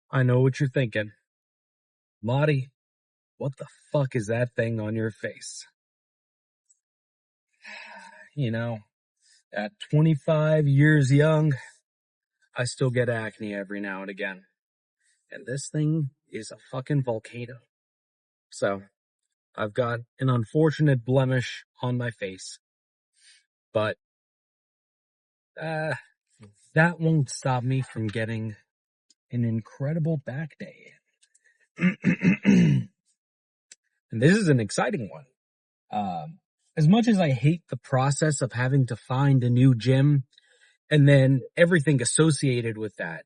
I know what you're thinking. Marty, what the fuck is that thing on your face? You know, at 25 years young, I still get acne every now and again. And this thing is a fucking volcano. So, I've got an unfortunate blemish on my face. But, uh, that won't stop me from getting an incredible back day. And this is an exciting one. As much as I hate the process of having to find a new gym and then everything associated with that,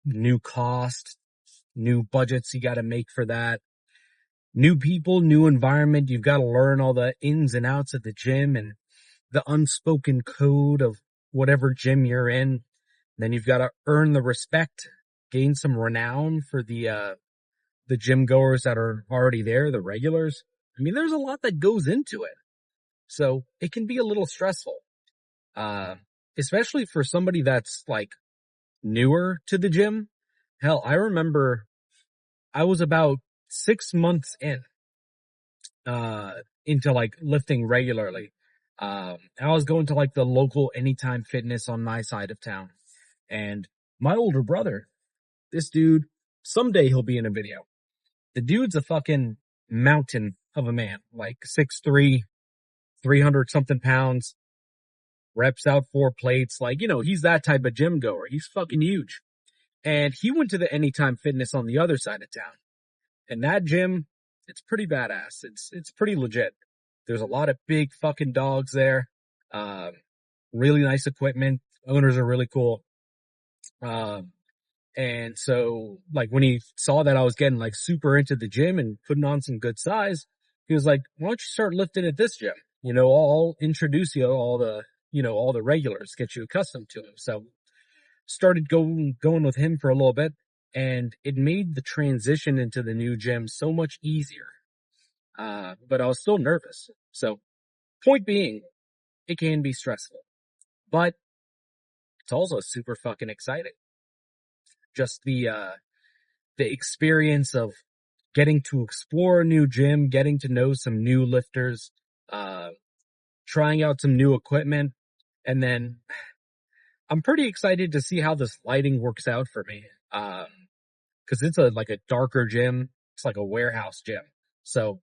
new cost, new budgets you got to make for that, new people, new environment, you've got to learn all the ins and outs of the gym and the unspoken code of whatever gym you're in. Then you've got to earn the respect, gain some renown for the gym goers that are already there, the regulars. I mean, there's a lot that goes into it. So it can be a little stressful. Especially for somebody that's like newer to the gym. Hell, I remember I was about 6 months into like lifting regularly. I was going to like the local Anytime Fitness on my side of town. And my older brother, this dude, someday he'll be in a video. The dude's a fucking mountain of a man, like 6'3", 300 something pounds, reps out 4 plates. Like, he's that type of gym goer. He's fucking huge. And he went to the Anytime Fitness on the other side of town. And that gym, it's pretty badass. It's pretty legit. There's a lot of big fucking dogs there. Really nice equipment. Owners are really cool. And so like when he saw that I was getting like super into the gym and putting on some good size, he was like, why don't you start lifting at this gym? I'll introduce you all the regulars, get you accustomed to him. So started going with him for a little bit, and it made the transition into the new gym so much easier. But I was still nervous. So point being, it can be stressful, but it's also super fucking exciting. Just the experience of getting to explore a new gym, getting to know some new lifters, trying out some new equipment, and then I'm pretty excited to see how this lighting works out for me. Cause it's like a darker gym. It's like a warehouse gym. So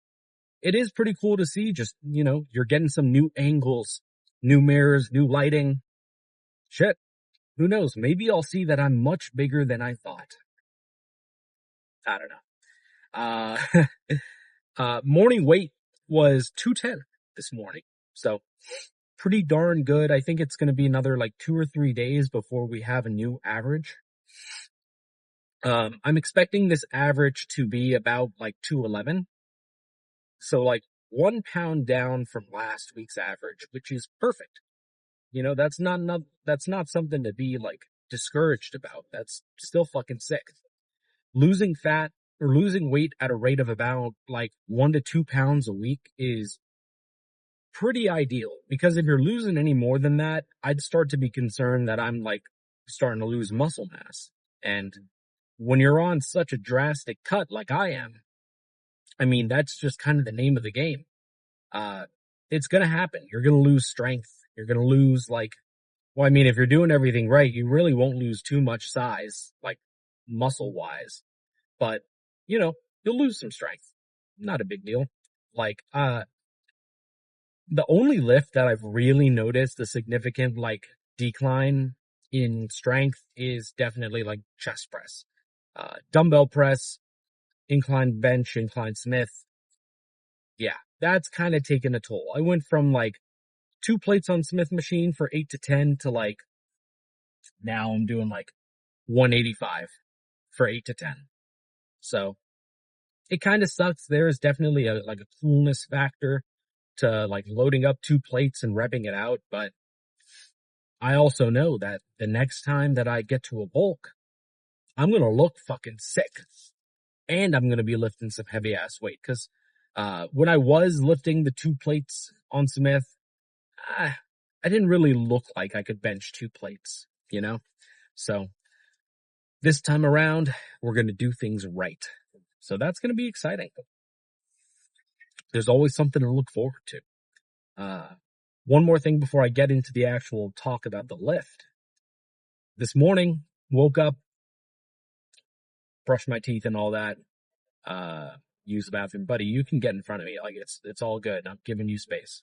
it is pretty cool to see just, you're getting some new angles, new mirrors, new lighting. Shit. Who knows? Maybe I'll see that I'm much bigger than I thought. I don't know. Morning weight was 210 this morning. So pretty darn good. I think it's going to be another like 2 or 3 days before we have a new average. I'm expecting this average to be about like 211. So like 1 pound down from last week's average, which is perfect. That's not something to be like discouraged about. That's still fucking sick. Losing fat or losing weight at a rate of about like 1 to 2 pounds a week is pretty ideal, because if you're losing any more than that, I'd start to be concerned that I'm like starting to lose muscle mass. And when you're on such a drastic cut like I am, I mean, that's just kind of the name of the game. It's going to happen. You're going to lose strength. You're going to lose if you're doing everything right, you really won't lose too much size, like muscle wise, but you'll lose some strength. Not a big deal. Like, the only lift that I've really noticed a significant like decline in strength is definitely like chest press, dumbbell press, incline bench, incline Smith. Yeah, that's kind of taken a toll. I went from like 2 plates on Smith machine for 8 to 10 to like now I'm doing like 185 for 8 to 10. So it kind of sucks. There is definitely a coolness factor to like loading up 2 plates and repping it out. But I also know that the next time that I get to a bulk, I'm going to look fucking sick, and I'm going to be lifting some heavy ass weight. Cause, when I was lifting the 2 plates on Smith, I didn't really look like I could bench 2 plates, So this time around, we're going to do things right. So that's going to be exciting. There's always something to look forward to. One more thing before I get into the actual talk about the lift. This morning, woke up, brushed my teeth and all that, use the bathroom. Buddy, you can get in front of me. Like, it's all good. I'm giving you space.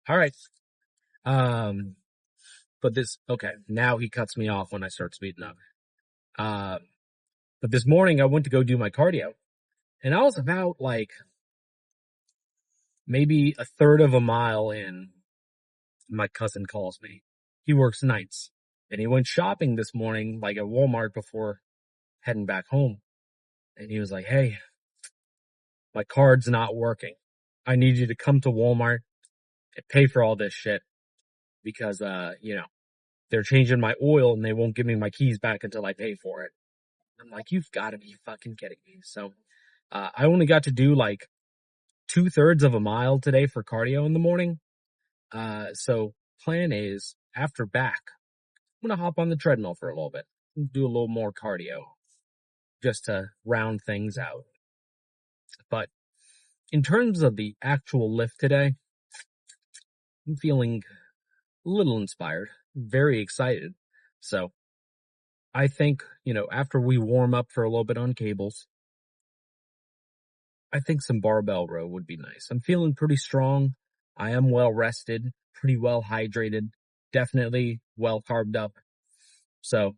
All right. Okay, now he cuts me off when I start speeding up. But this morning I went to go do my cardio, and I was about like maybe a third of a mile in. My cousin calls me. He works nights, and he went shopping this morning, like at Walmart before heading back home. And he was like, "Hey, my card's not working. I need you to come to Walmart and pay for all this shit because, they're changing my oil and they won't give me my keys back until I pay for it." I'm like, "You've got to be fucking kidding me." So, I only got to do like 2/3 of a mile today for cardio in the morning. So plan is after back, I'm going to hop on the treadmill for a little bit, do a little more cardio just to round things out. But in terms of the actual lift today, I'm feeling a little inspired, very excited. So I think, after we warm up for a little bit on cables, I think some barbell row would be nice. I'm feeling pretty strong. I am well rested, pretty well hydrated, definitely well carbed up. So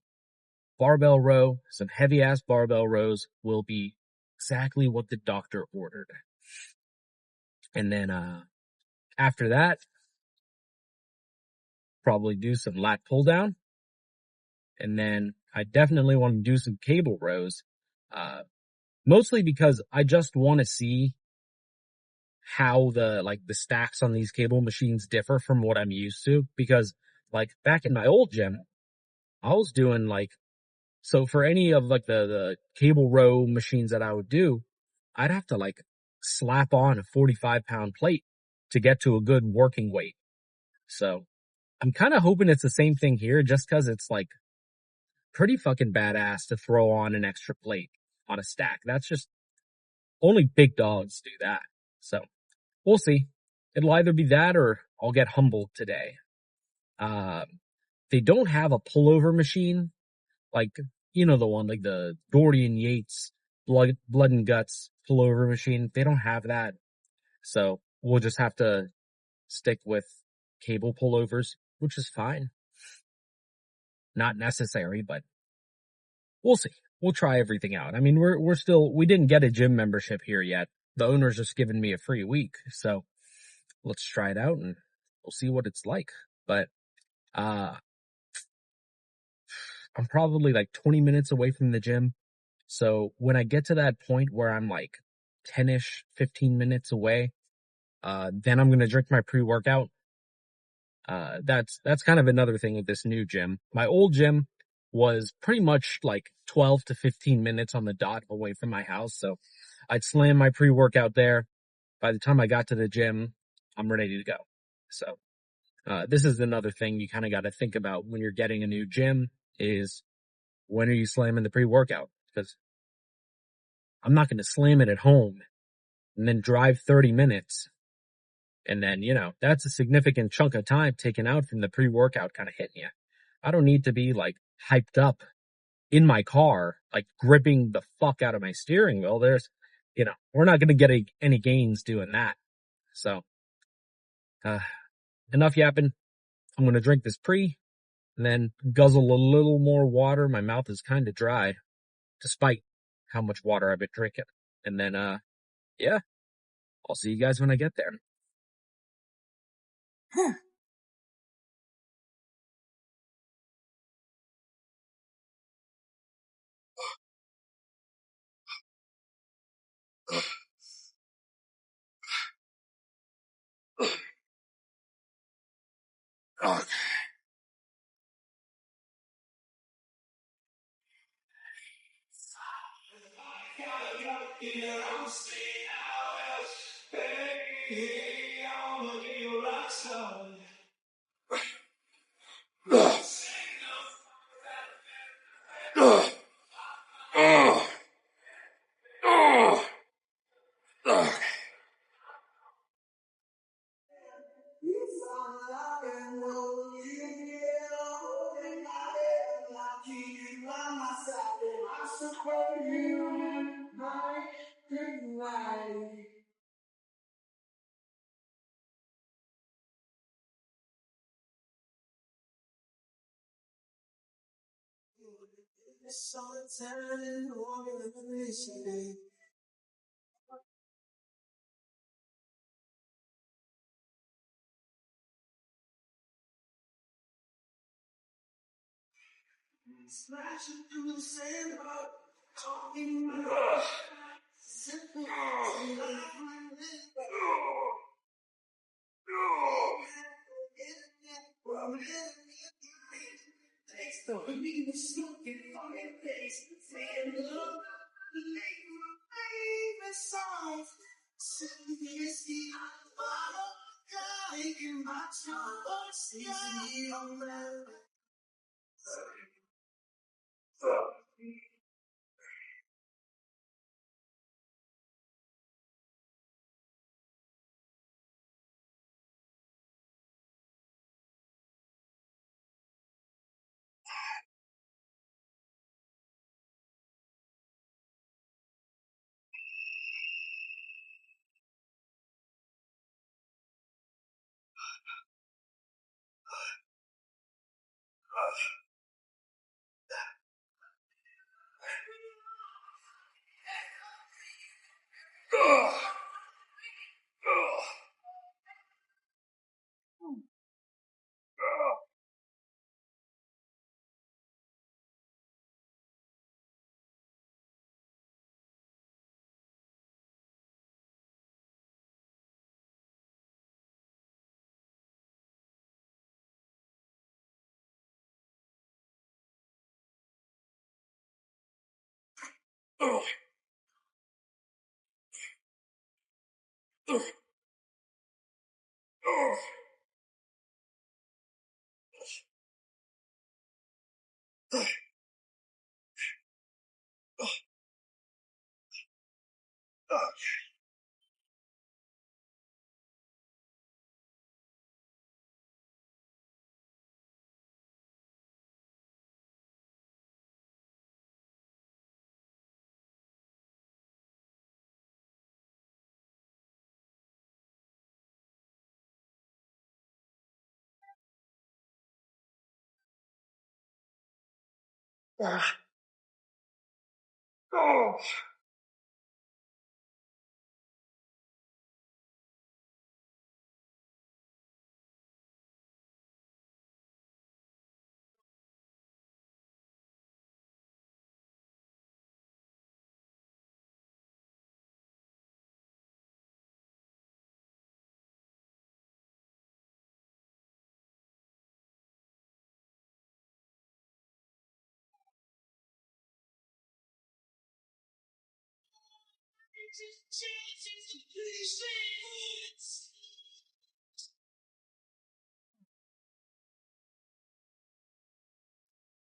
barbell row, some heavy ass barbell rows will be exactly what the doctor ordered. And then, after that, probably do some lat pull down. And then I definitely want to do some cable rows, mostly because I just want to see how the stacks on these cable machines differ from what I'm used to. Because like back in my old gym, I was doing so for any of the cable row machines that I would do, I'd have to slap on a 45-pound plate to get to a good working weight. So I'm kind of hoping it's the same thing here, just cause it's pretty fucking badass to throw on an extra plate on a stack. That's just only big dogs do that. So we'll see. It'll either be that or I'll get humbled today. They don't have a pullover machine, the one, the Gordian Yates blood and guts pullover machine. They don't have that. So we'll just have to stick with cable pullovers, which is fine. Not necessary, but we'll see. We'll try everything out. I mean, we didn't get a gym membership here yet. The owner's just given me a free week. So let's try it out and we'll see what it's like. But, I'm probably 20 minutes away from the gym. So when I get to that point where I'm 10-ish, 15 minutes away, then I'm going to drink my pre-workout. That's kind of another thing with this new gym. My old gym was pretty much 12 to 15 minutes on the dot away from my house. So I'd slam my pre-workout there. By the time I got to the gym, I'm ready to go. So, this is another thing you kind of got to think about when you're getting a new gym is when are you slamming the pre-workout? Because I'm not going to slam it at home and then drive 30 minutes. And then, that's a significant chunk of time taken out from the pre-workout kind of hitting you. I don't need to be hyped up in my car, gripping the fuck out of my steering wheel. We're not going to get any gains doing that. So, enough yapping. I'm going to drink this pre and then guzzle a little more water. My mouth is kind of dry despite how much water I've been drinking. And then, yeah, I'll see you guys when I get there.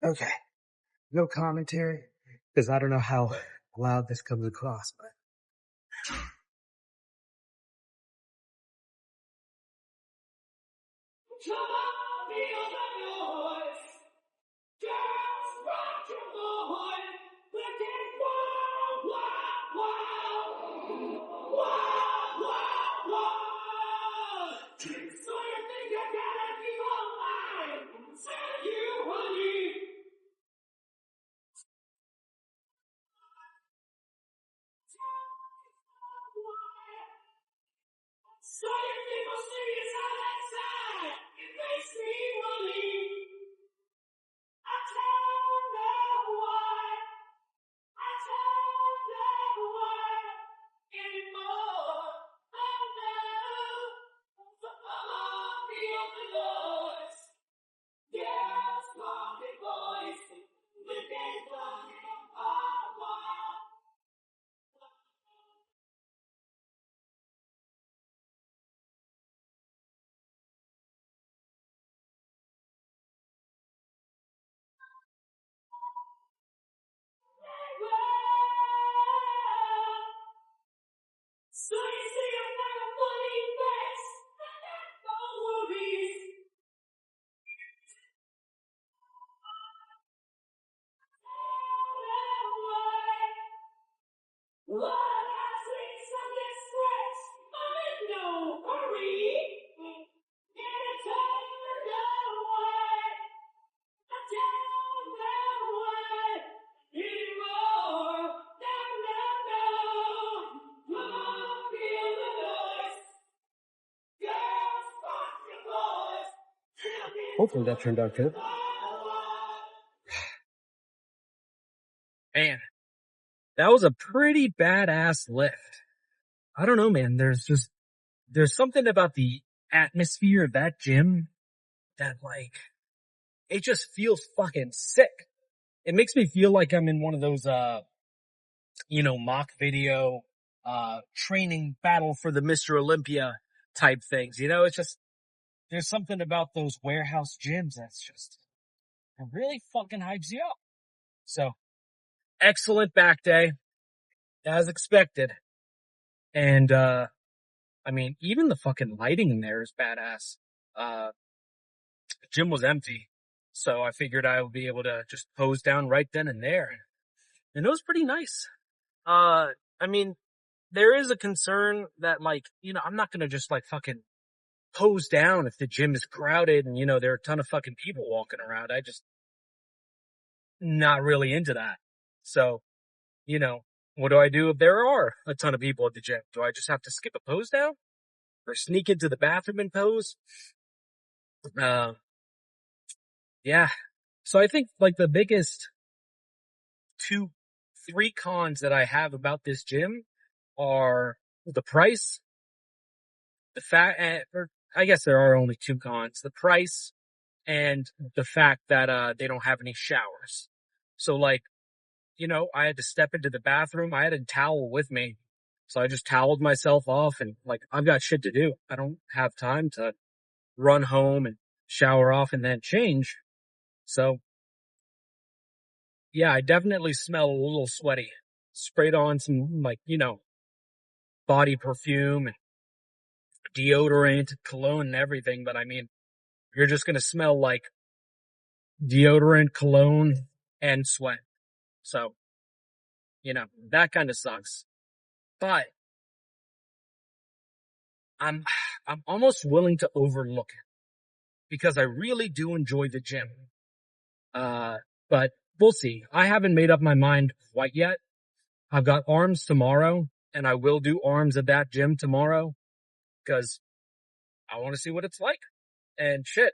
Okay, no commentary, because I don't know how loud this comes across, but Hopefully that turned out good. Man, that was a pretty badass lift. I don't know, man. There's something about the atmosphere of that gym that like, it just feels fucking sick. It makes me feel like I'm in one of those, mock video, training battle for the Mr. Olympia type things. It's just, there's something about those warehouse gyms that's just, it really fucking hypes you up. So, excellent back day, as expected. And, even the fucking lighting in there is badass. The gym was empty. So I figured I would be able to just pose down right then and there. And it was pretty nice. Uh, I mean, there is a concern that like, I'm not gonna just like fucking pose down if the gym is crowded and, there are a ton of fucking people walking around. I just not really into that. So, what do I do if there are a ton of people at the gym? Do I just have to skip a pose down or sneak into the bathroom and pose? Yeah. So I think like the biggest 3 cons that I have about this gym are the price, the fact, or I guess there are only 2 cons, the price and the fact that, they don't have any showers. So like, I had to step into the bathroom. I had a towel with me. So I just toweled myself off and like, I've got shit to do. I don't have time to run home and shower off and then change. So yeah, I definitely smell a little sweaty. Sprayed on some like, body perfume and deodorant, cologne and everything. But I mean, you're just going to smell like deodorant, cologne and sweat. So, that kind of sucks. But I'm almost willing to overlook it because I really do enjoy the gym. But we'll see. I haven't made up my mind quite yet. I've got arms tomorrow and I will do arms at that gym tomorrow because I want to see what it's like. And shit,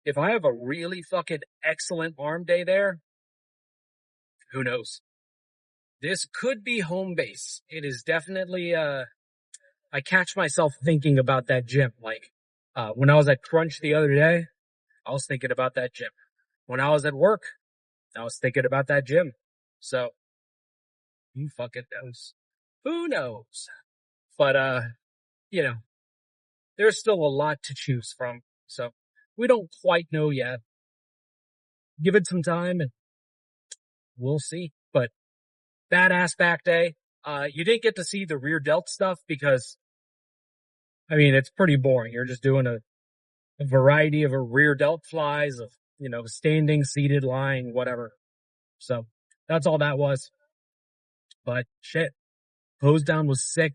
if I have a really fucking excellent arm day there, who knows? This could be home base. It is definitely, I catch myself thinking about that gym. Like, when I was at Crunch the other day, I was thinking about that gym. When I was at work, I was thinking about that gym. So, who fucking knows? Who knows? But, there's still a lot to choose from. So, we don't quite know yet. Give it some time and we'll see. But, badass back day. You didn't get to see the rear delt stuff because, it's pretty boring. You're just doing a variety of rear delt flies of, standing, seated, lying, whatever. So that's all that was. But shit, pose down was sick.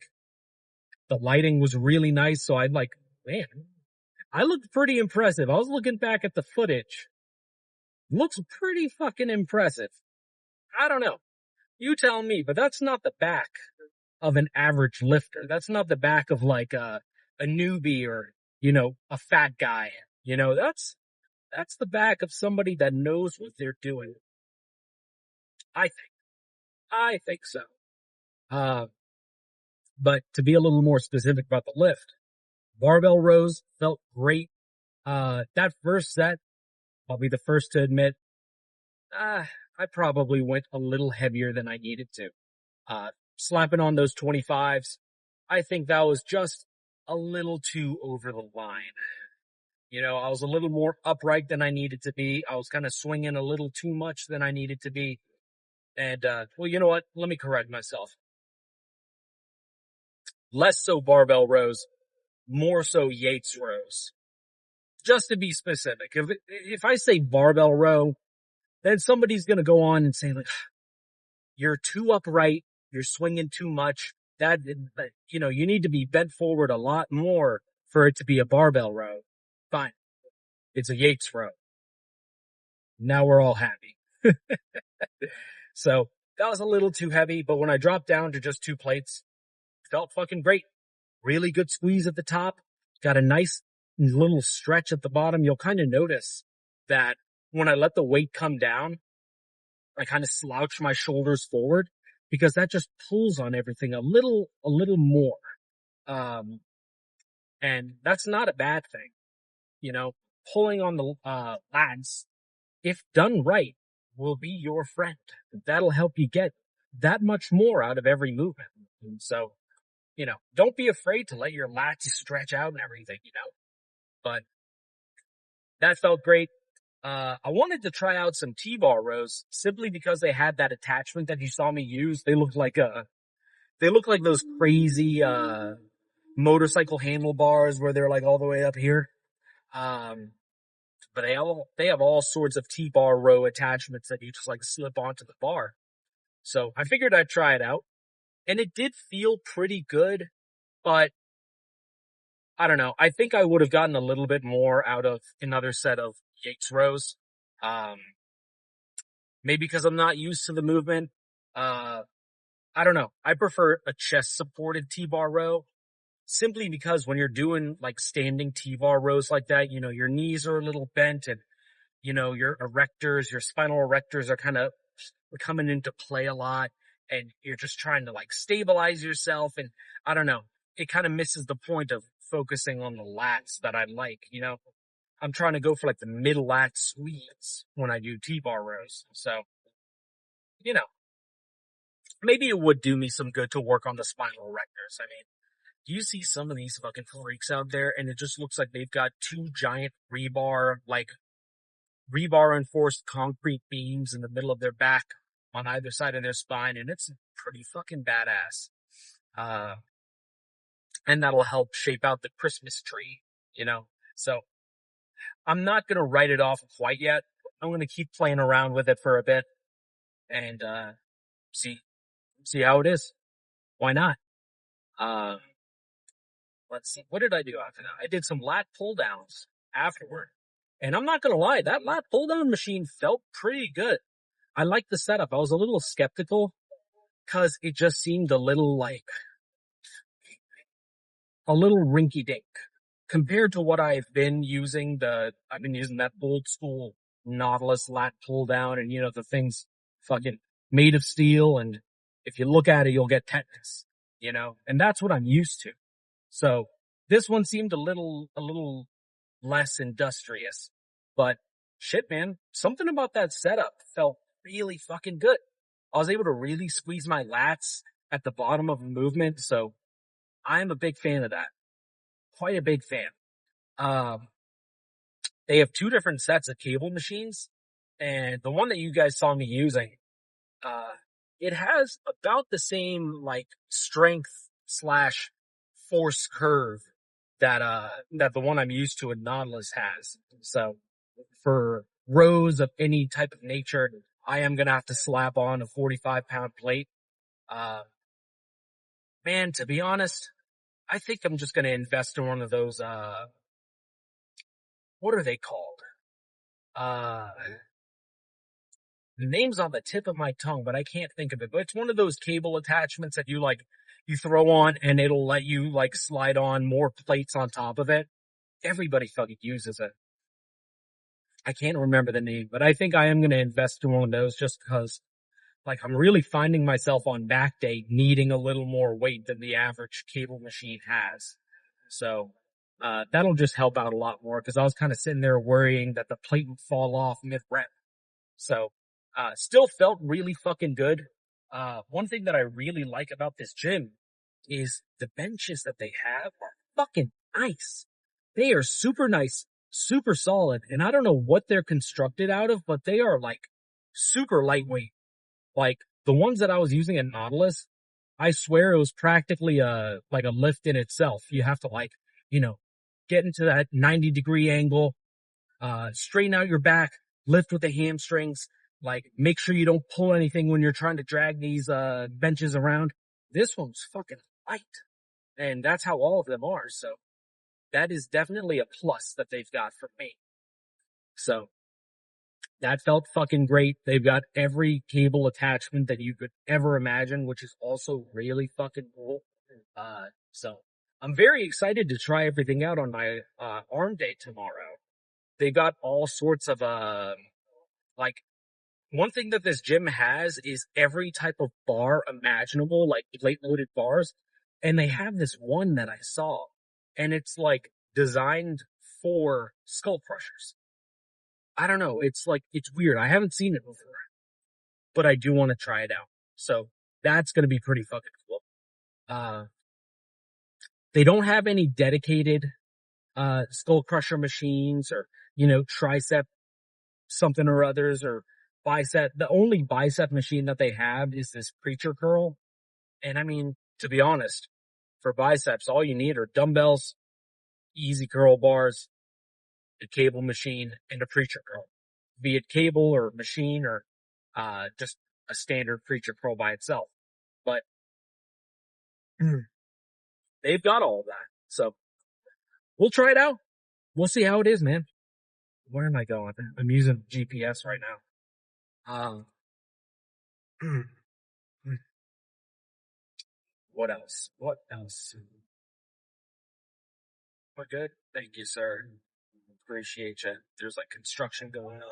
The lighting was really nice. So I'd like, man, I looked pretty impressive. I was looking back at the footage. Looks pretty fucking impressive. I don't know. You tell me, but that's not the back of an average lifter. That's not the back of like a newbie or, a fat guy. That's the back of somebody that knows what they're doing. I think so. But to be a little more specific about the lift, barbell rows felt great. That first set, I'll be the first to admit, I probably went a little heavier than I needed to. Slapping on those 25s, I think that was just a little too over the line. I was a little more upright than I needed to be. I was kind of swinging a little too much than I needed to be. And, well, you know what? Let me correct myself. Less so barbell rows, more so Yates rows. Just to be specific. If I say barbell row, then somebody's going to go on and say like, you're too upright you're swinging too much. That, you need to be bent forward a lot more for it to be a barbell row. Fine. It's a Yates row. Now we're all happy. So that was a little too heavy, but when I dropped down to just 2 plates, felt fucking great. Really good squeeze at the top. Got a nice little stretch at the bottom. You'll kind of notice that when I let the weight come down, I kind of slouch my shoulders forward because that just pulls on everything a little more. Um, and that's not a bad thing. Pulling on the, lats, if done right, will be your friend. That'll help you get that much more out of every movement. And so, don't be afraid to let your lats stretch out and everything, but that felt great. I wanted to try out some T-bar rows simply because they had that attachment that you saw me use. They look like those crazy, motorcycle handlebars where they're like all the way up here. But they have all sorts of T-bar row attachments that you just like slip onto the bar. So I figured I'd try it out, and it did feel pretty good, but I don't know. I think I would have gotten a little bit more out of another set of Yates rows. Maybe because I'm not used to the movement. I don't know. I prefer a chest supported T-bar row simply because when you're doing like standing T-bar rows like that, your knees are a little bent and, your erectors, your spinal erectors are kind of coming into play a lot, and you're just trying to like stabilize yourself. And I don't know, it kind of misses the point of focusing on the lats that I like, I'm trying to go for like the mid lat squeeze when I do T-bar rows. So, you know, maybe it would do me some good to work on the spinal erectors. I mean, do you see some of these fucking freaks out there, and it just looks like they've got two giant rebar enforced concrete beams in the middle of their back on either side of their spine, and it's pretty fucking badass. And that'll help shape out the Christmas tree, So I'm not gonna write it off quite yet. I'm gonna keep playing around with it for a bit and see how it is. Why not? Let's see. What did I do after that? I did some lat pull downs afterward. And I'm not gonna lie, that lat pull down machine felt pretty good. I liked the setup. I was a little skeptical because it just seemed a little rinky dink compared to what I've been using. I've been using that old school Nautilus lat pull down, and the thing's fucking made of steel, and if you look at it, you'll get tetanus, and that's what I'm used to. So this one seemed a little less industrious, but shit, man, something about that setup felt really fucking good. I was able to really squeeze my lats at the bottom of the movement, so I'm a big fan of that. Quite a big fan. They have two different sets of cable machines, and the one that you guys saw me using, it has about the same strength / force curve that the one I'm used to in Nautilus has. So for rows of any type of nature, I am gonna have to slap on a 45-pound plate. Man, to be honest, I think I'm just gonna invest in one of those, what are they called? The name's on the tip of my tongue, but I can't think of it. But it's one of those cable attachments that you throw on and it'll let you slide on more plates on top of it. Everybody fucking uses it. I can't remember the name, but I think I am going to invest in one of those just because I'm really finding myself on back day needing a little more weight than the average cable machine has. So, that'll just help out a lot more because I was kind of sitting there worrying that the plate would fall off mid-rep. So, still felt really fucking good. One thing that I really like about this gym is the benches that they have are fucking nice. They are super nice, super solid, and I don't know what they're constructed out of, but they are super lightweight. The ones that I was using at Nautilus, I swear it was practically a lift in itself. You have to get into that 90-degree angle, straighten out your back, lift with the hamstrings. Like, make sure you don't pull anything when you're trying to drag these, benches around. This one's fucking light. And that's how all of them are. So that is definitely a plus that they've got for me. So that felt fucking great. They've got every cable attachment that you could ever imagine, which is also really fucking cool. So I'm very excited to try everything out on my, arm day tomorrow. They got all sorts of, like, one thing that this gym has is every type of bar imaginable, like plate loaded bars. And they have this one that I saw, and it's like designed for skull crushers. I don't know. It's like, it's weird. I haven't seen it before, but I do want to try it out. So that's going to be pretty fucking cool. Uh, they don't have any dedicated, skull crusher machines or, tricep something or others or bicep. The only bicep machine that they have is this preacher curl. And I mean, to be honest, for biceps, all you need are dumbbells, easy curl bars, a cable machine, and a preacher curl. Be it cable or machine or, just a standard preacher curl by itself. But they've got all of that. So we'll try it out. We'll see how it is, man. Where am I going? I'm using GPS right now. What else? What else? We're good. Thank you, sir. Appreciate you. There's like construction going on.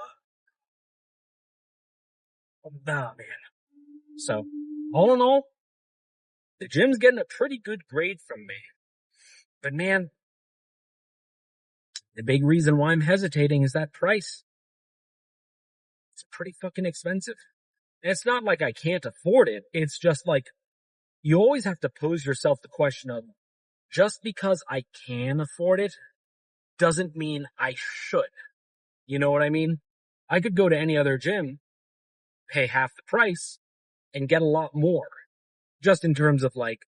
Oh, nah, man. So, all in all, the gym's getting a pretty good grade from me. But man, the big reason why I'm hesitating is that price. It's pretty fucking expensive. And it's not like I can't afford it. It's just like, you always have to pose yourself the question of, just because I can afford it doesn't mean I should. You know what I mean? I could go to any other gym, pay half the price, and get a lot more. Just in terms of like,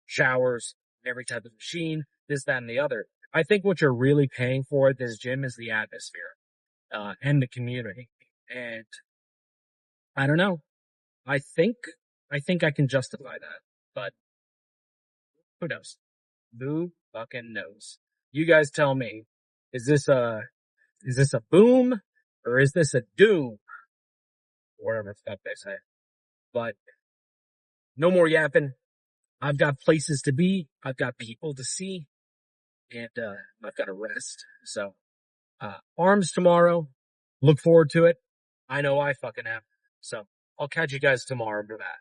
showers, every type of machine, this, that, and the other. I think what you're really paying for at this gym is the atmosphere, and the community. And I don't know. I think I can justify that, but who knows? Who fucking knows? You guys tell me. Is this a boom or is this a doom? Whatever the fuck they say. But no more yapping. I've got places to be. I've got people to see, and I've got to rest. So, arms tomorrow. Look forward to it. I know I fucking am. So I'll catch you guys tomorrow for that.